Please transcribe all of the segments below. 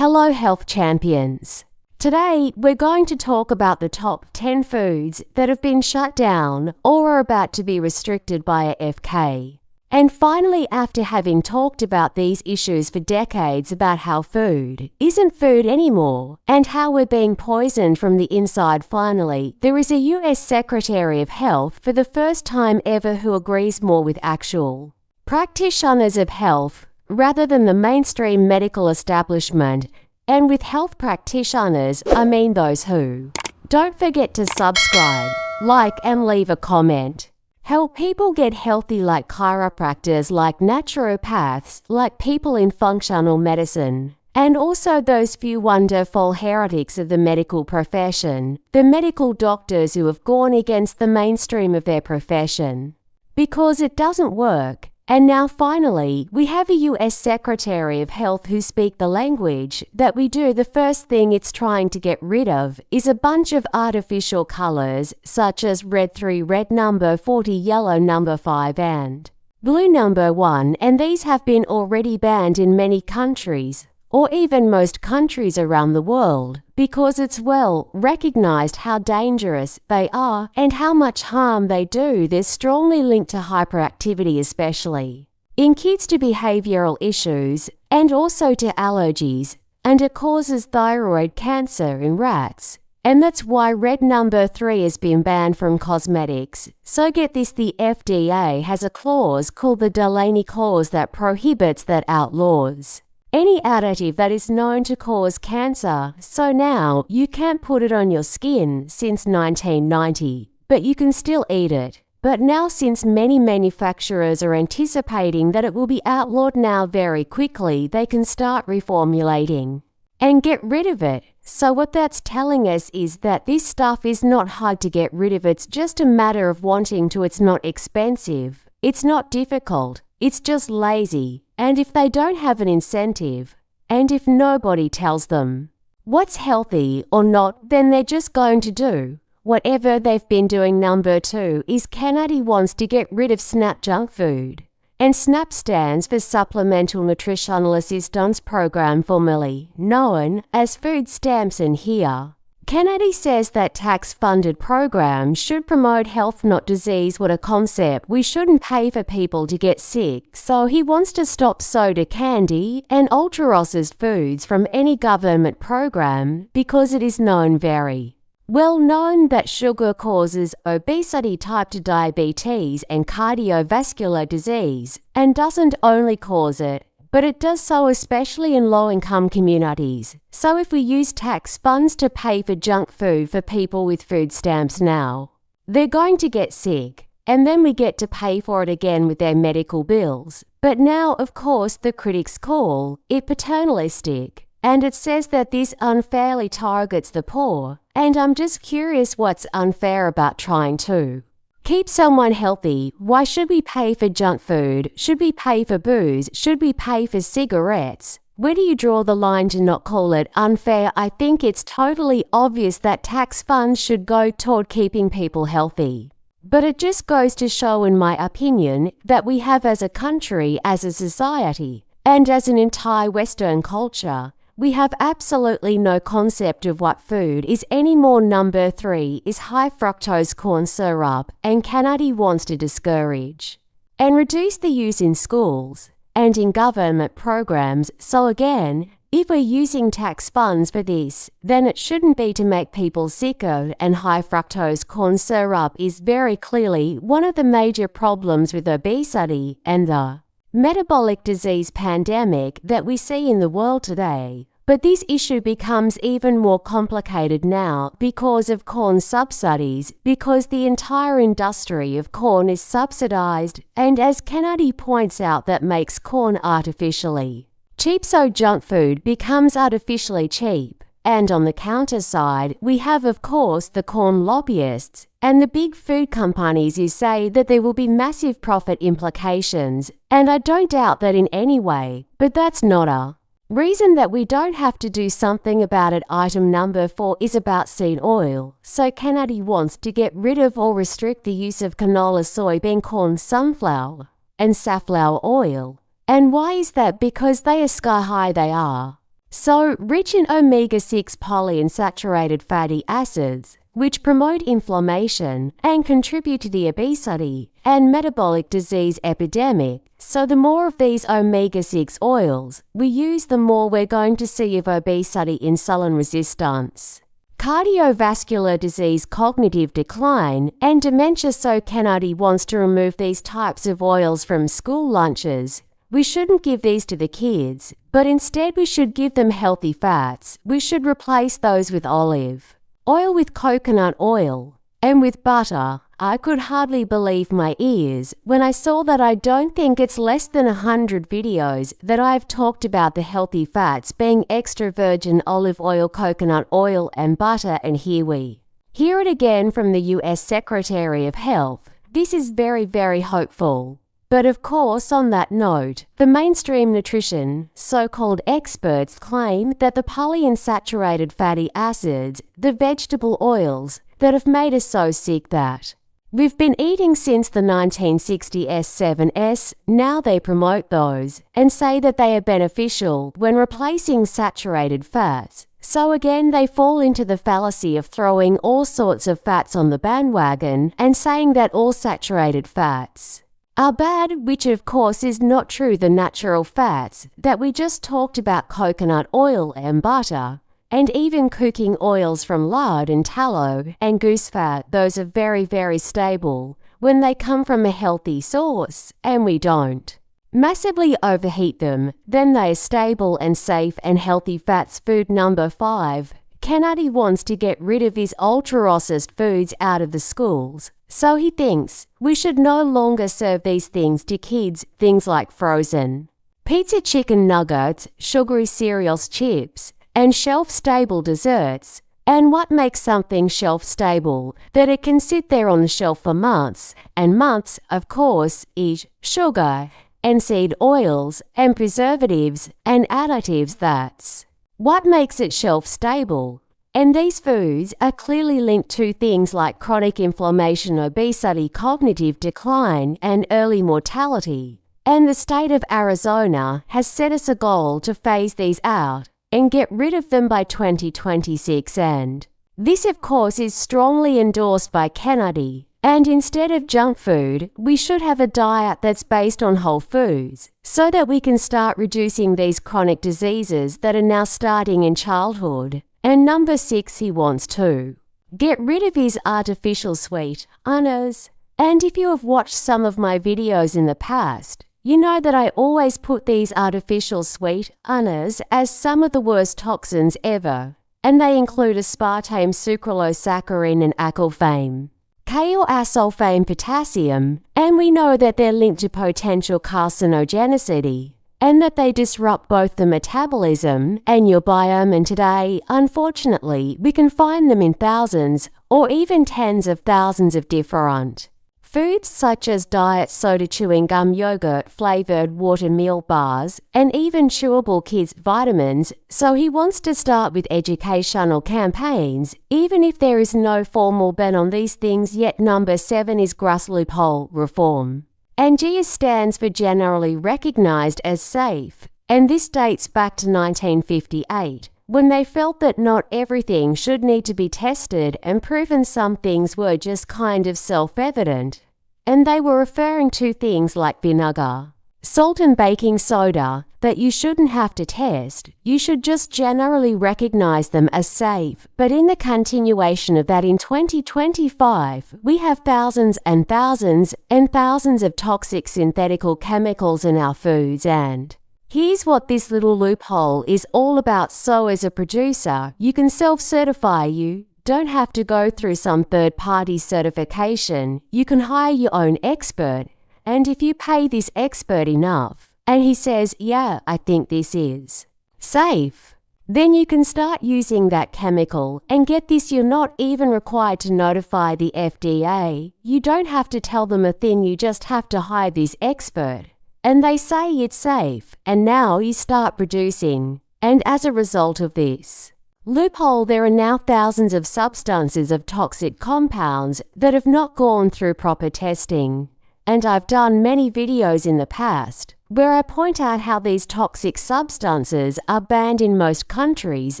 Hello Health Champions. Today we're going to talk about the top 10 foods that have been shut down or are about to be restricted by AFK. And finally, after having talked about these issues for decades about how food isn't food anymore and how we're being poisoned from the inside, finally, there is a US Secretary of Health for the first time ever who agrees more with actual practitioners of health rather than the mainstream medical establishment. And with health practitioners, I mean those who don't forget to subscribe, like and leave a comment. Help people get healthy, like chiropractors, like naturopaths, like people in functional medicine, and also those few wonderful heretics of the medical profession, the medical doctors who have gone against the mainstream of their profession. Because it doesn't work. And now finally, we have a US Secretary of Health who speaks the language that we do. The first thing it's trying to get rid of is a bunch of artificial colors such as red 3, red number 40, yellow number 5 and blue number 1, and these have been already banned in many countries, or even most countries around the world, because it's well recognized how dangerous they are and how much harm they do. They're strongly linked to hyperactivity, especially in kids, to behavioral issues, and also to allergies, and it causes thyroid cancer in rats. And that's why red number 3 has been banned from cosmetics. So get this, the FDA has a clause called the Delaney Clause that prohibits, that outlaws any additive that is known to cause cancer. So now you can't put it on your skin since 1990, but you can still eat it. But now, since many manufacturers are anticipating that it will be outlawed now very quickly, they can start reformulating and get rid of it. So what that's telling us is that this stuff is not hard to get rid of. It's just a matter of wanting to. It's not expensive. It's not difficult. It's just lazy. And if they don't have an incentive, and if nobody tells them what's healthy or not, then they're just going to do whatever they've been doing. Number 2 is Kennedy wants to get rid of SNAP junk food. And SNAP stands for Supplemental Nutritional Assistance Program, formerly known as food stamps. And here, Kennedy says that tax-funded programs should promote health, not disease. What a concept. We shouldn't pay for people to get sick. So he wants to stop soda, candy, and ultra-processed foods from any government program because it is very well known that sugar causes obesity, type 2 diabetes, and cardiovascular disease, and doesn't only cause it, but it does so especially in low-income communities. So if we use tax funds to pay for junk food for people with food stamps now, they're going to get sick, and then we get to pay for it again with their medical bills. But now, of course, the critics call it paternalistic, and it says that this unfairly targets the poor. And I'm just curious, what's unfair about trying to keep someone healthy? Why should we pay for junk food? Should we pay for booze? Should we pay for cigarettes? Where do you draw the line to not call it unfair? I think it's totally obvious that tax funds should go toward keeping people healthy. But it just goes to show, in my opinion, that we have, as a country, as a society, and as an entire Western culture, we have absolutely no concept of what food is anymore. Number 3 is high fructose corn syrup, and Kennedy wants to discourage and reduce the use in schools and in government programs. So again, if we're using tax funds for this, then it shouldn't be to make people sicker, and high fructose corn syrup is very clearly one of the major problems with obesity and the metabolic disease pandemic that we see in the world today. But this issue becomes even more complicated now because of corn subsidies, because the entire industry of corn is subsidized, and as Kennedy points out, that makes corn artificially cheap. So junk food becomes artificially cheap. And on the counter side, we have, of course, the corn lobbyists and the big food companies who say that there will be massive profit implications. And I don't doubt that in any way, but that's not a reason that we don't have to do something about it. Item number 4 is about seed oil. So Kennedy wants to get rid of or restrict the use of canola, soybean, corn, sunflower, and safflower oil. And why is that? Because they are sky high, they are. So, rich in omega-6 polyunsaturated fatty acids, which promote inflammation and contribute to the obesity and metabolic disease epidemic. So the more of these omega-6 oils we use, the more we're going to see of obesity, insulin resistance, cardiovascular disease, cognitive decline, and dementia. So Kennedy wants to remove these types of oils from school lunches. We shouldn't give these to the kids, but instead we should give them healthy fats. We should replace those with olive oil, with coconut oil, and with butter. I could hardly believe my ears when I saw that. I don't think it's less than 100 videos that I've talked about the healthy fats being extra virgin olive oil, coconut oil, and butter, and here we hear it again from the US Secretary of Health. This is very, very hopeful. But of course, on that note, the mainstream nutrition so-called experts claim that the polyunsaturated fatty acids, the vegetable oils that have made us so sick that we've been eating since the 1960s, 7s, now they promote those and say that they are beneficial when replacing saturated fats. So again, they fall into the fallacy of throwing all sorts of fats on the bandwagon and saying that all saturated fats are bad, which of course is not true. The natural fats that we just talked about, coconut oil and butter, and even cooking oils from lard and tallow and goose fat, those are very, very stable when they come from a healthy source, and we don't massively overheat them. Then they are stable and safe and healthy fats. Food number 5. Kennedy wants to get rid of his ultra-processed foods out of the schools. So he thinks we should no longer serve these things to kids, things like frozen pizza, chicken nuggets, sugary cereals, chips, and shelf-stable desserts. And what makes something shelf-stable? That it can sit there on the shelf for months and months, of course, is sugar and seed oils and preservatives and additives. That's what makes it shelf-stable. And these foods are clearly linked to things like chronic inflammation, obesity, cognitive decline, and early mortality. And the state of Arizona has set us a goal to phase these out and get rid of them by 2026. And this, of course, is strongly endorsed by Kennedy. And instead of junk food, we should have a diet that's based on whole foods so that we can start reducing these chronic diseases that are now starting in childhood. And number 6, he wants to get rid of his artificial sweeteners. And if you have watched some of my videos in the past, you know that I always put these artificial sweeteners as some of the worst toxins ever. And they include aspartame, sucralose, saccharin, and acesulfame, K-or-asulfame, potassium. And we know that they're linked to potential carcinogenicity, and that they disrupt both the metabolism and your biome. And today, unfortunately, we can find them in thousands or even tens of thousands of different foods, such as diet soda, chewing gum, yogurt, flavored water, meal bars, and even chewable kids' vitamins. So he wants to start with educational campaigns, even if there is no formal ban on these things yet. Number 7 is GRAS loophole reform. And GRAS stands for generally recognized as safe, and this dates back to 1958, when they felt that not everything should need to be tested and proven. Some things were just kind of self-evident, and they were referring to things like vinegar, salt, and baking soda that you shouldn't have to test. You should just generally recognize them as safe. But in the continuation of that, in 2025, we have thousands and thousands and thousands of toxic synthetic chemicals in our foods. And here's what this little loophole is all about. So as a producer, you can self-certify. You don't have to go through some third-party certification. You can hire your own expert. And if you pay this expert enough, and he says, yeah, I think this is safe, then you can start using that chemical. And get this, you're not even required to notify the FDA. You don't have to tell them a thing. You just have to hire this expert, and they say it's safe, and now you start producing. And as a result of this loophole, there are now thousands of substances of toxic compounds that have not gone through proper testing. And I've done many videos in the past where I point out how these toxic substances are banned in most countries,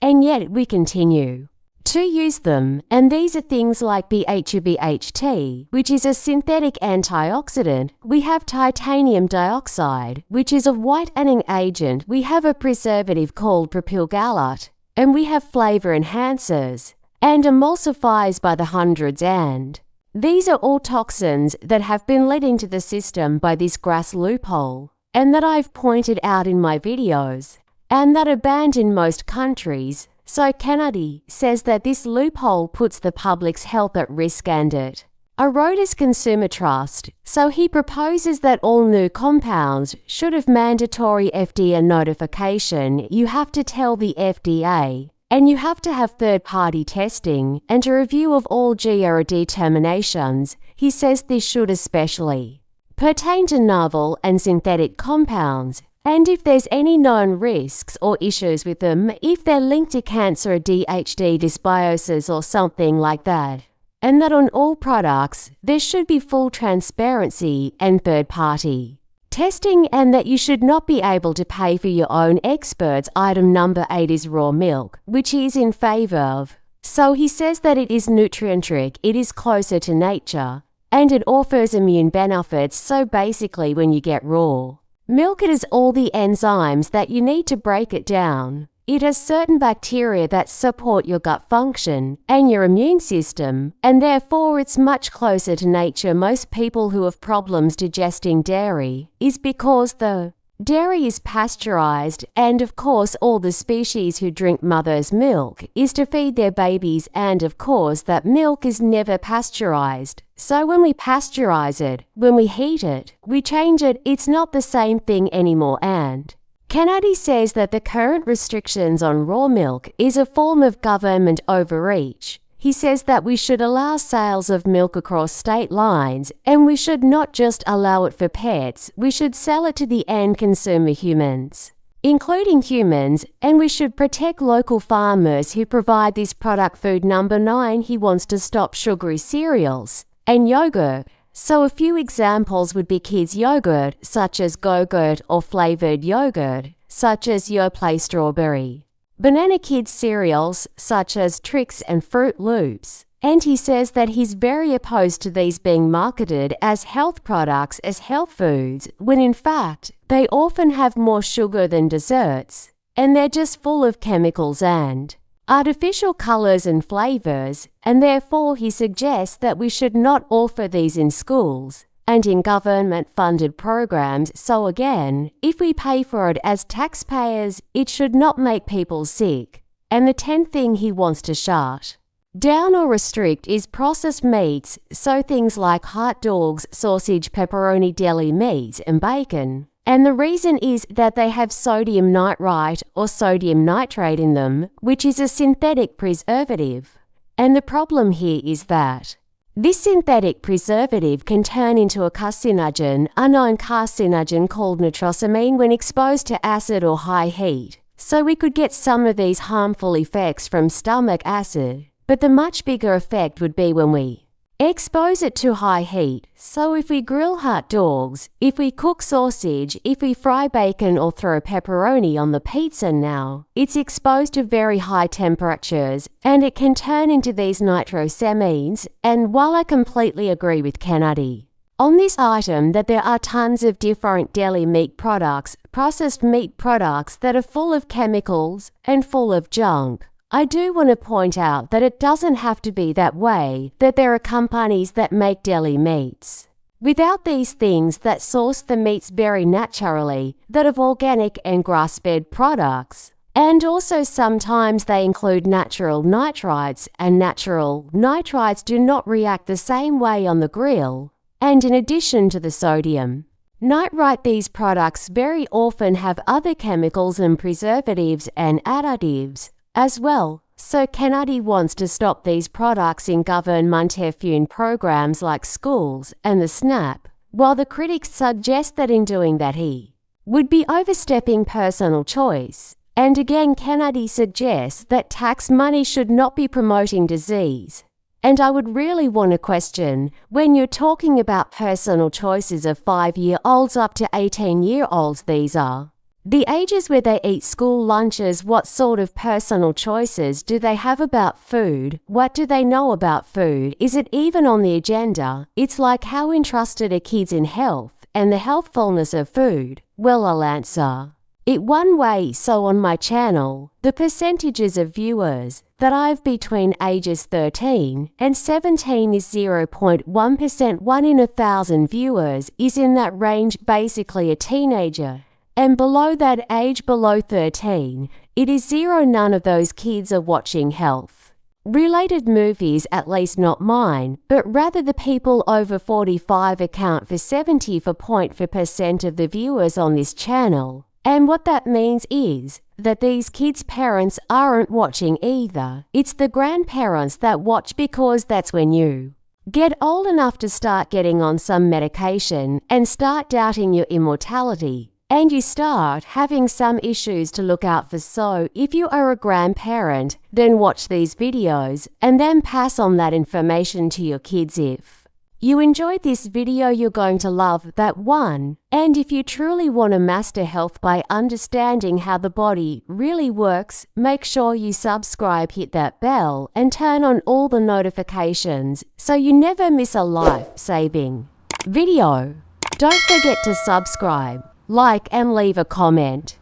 and yet we continue to use them, and these are things like BHT, which is a synthetic antioxidant. We have titanium dioxide, which is a whitening agent. We have a preservative called propylgallate, and we have flavor enhancers and emulsifiers by the hundreds, and these are all toxins that have been let into the system by this GRAS loophole, and that I've pointed out in my videos, and that are banned in most countries. So Kennedy says that this loophole puts the public's health at risk and it erodes consumer trust, so he proposes that all new compounds should have mandatory FDA notification. You have to tell the FDA, and you have to have third-party testing and a review of all GRA determinations. He says this should especially pertain to novel and synthetic compounds, and if there's any known risks or issues with them, if they're linked to cancer, DHD dysbiosis or something like that, and that on all products there should be full transparency and third-party testing, and that you should not be able to pay for your own experts. Item number 8 is raw milk, which he is in favor of. So he says that it is nutrient-rich, it is closer to nature, and it offers immune benefits. So basically when you get raw milk, it has all the enzymes that you need to break it down. It has certain bacteria that support your gut function and your immune system, and therefore it's much closer to nature. Most people who have problems digesting dairy is because the dairy is pasteurized, and of course all the species who drink mother's milk is to feed their babies, and of course that milk is never pasteurized. So when we pasteurize it, when we heat it, we change it, it's not the same thing anymore. And Kennedy says that the current restrictions on raw milk is a form of government overreach. He says that we should allow sales of milk across state lines, and we should not just allow it for pets, we should sell it to the end consumer, humans, including humans, and we should protect local farmers who provide this product. Food number 9, he wants to stop sugary cereals and yogurt. So a few examples would be kids yogurt, such as Go-Gurt, or flavored yogurt, such as Yoplait strawberry. Banana kids cereals, such as Trix and Fruit Loops. And he says that he's very opposed to these being marketed as health products, as health foods, when in fact, they often have more sugar than desserts, and they're just full of chemicals and artificial colors and flavors, and therefore he suggests that we should not offer these in schools and in government-funded programs. So again, if we pay for it as taxpayers, it should not make people sick. And the 10th thing he wants to shut down or restrict is processed meats, so things like hot dogs, sausage, pepperoni, deli meats, and bacon. And the reason is that they have sodium nitrite or sodium nitrate in them, which is a synthetic preservative. And the problem here is that this synthetic preservative can turn into a carcinogen, a known carcinogen called nitrosamine, when exposed to acid or high heat. So we could get some of these harmful effects from stomach acid, but the much bigger effect would be when we expose it to high heat. So if we grill hot dogs, if we cook sausage, if we fry bacon or throw pepperoni on the pizza now, it's exposed to very high temperatures and it can turn into these nitrosamines. And while I completely agree with Kennedy on this item that there are tons of different deli meat products, processed meat products that are full of chemicals and full of junk, I do want to point out that it doesn't have to be that way, that there are companies that make deli meats without these things, that source the meats very naturally, that have organic and grass-fed products. And also sometimes they include natural nitrites, and natural nitrites do not react the same way on the grill. And in addition to the sodium nitrite, these products very often have other chemicals and preservatives and additives as well. So Kennedy wants to stop these products in government-funded programs like schools and the SNAP, while the critics suggest that in doing that he would be overstepping personal choice. And again, Kennedy suggests that tax money should not be promoting disease And I would really want to question, when you're talking about personal choices of 5-year-olds up to 18-year-olds, these are the ages where they eat school lunches. What sort of personal choices do they have about food? What do they know about food? Is it even on the agenda? It's like, how interested are kids in health and the healthfulness of food? Well, I'll answer it one way. So on my channel, the percentages of viewers that I've between ages 13 and 17 is 0.1%. 1 in 1,000 viewers is in that range, basically a teenager. And below that age, below 13, it is 0. None of those kids are watching health-related movies, at least not mine, but rather the people over 45 account for 74.4% of the viewers on this channel. And what that means is that these kids' parents aren't watching either. It's the grandparents that watch, because that's when you get old enough to start getting on some medication and start doubting your immortality. And you start having some issues to look out for. So if you are a grandparent, then watch these videos and then pass on that information to your kids. If you enjoyed this video, you're going to love that one. And if you truly want to master health by understanding how the body really works, make sure you subscribe, hit that bell, and turn on all the notifications so you never miss a life-saving video. Don't forget to subscribe, like, and leave a comment.